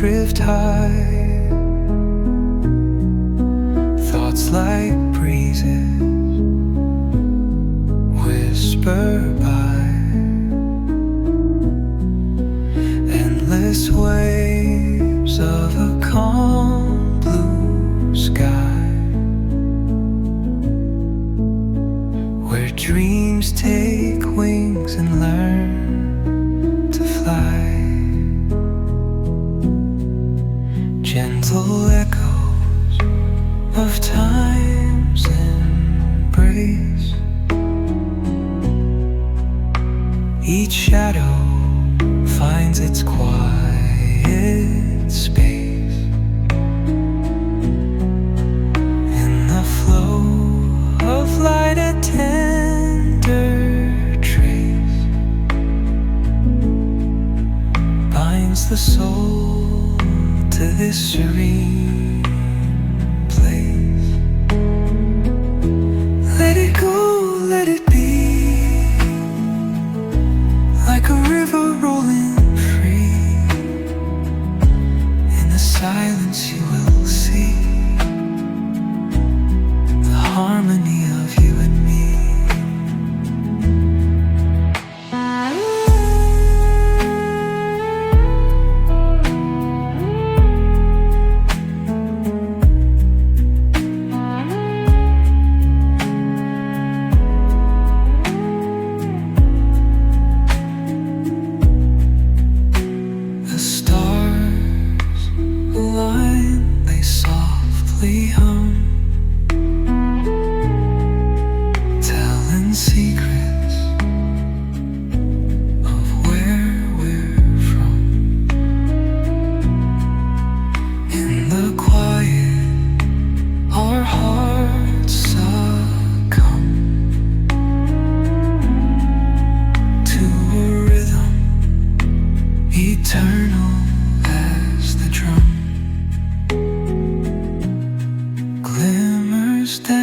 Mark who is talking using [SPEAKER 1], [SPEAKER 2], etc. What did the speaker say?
[SPEAKER 1] drift high, thoughts like breezes whisper by, endless waves of a calm blue sky, where dreams take wings and learn to fly. Gentle echoes of time's embrace, each shadow finds its quiet space. In the flow of light, a tender trace binds the soul to this serene place. Let it go, let it be, like a river rolling free. In the silence you will see the harmony of you and me. The stars align, they softly hum, telling secrets of where we're from. In the quiet, our hearts succumb to a rhythm eternal as the drum. Glimmers down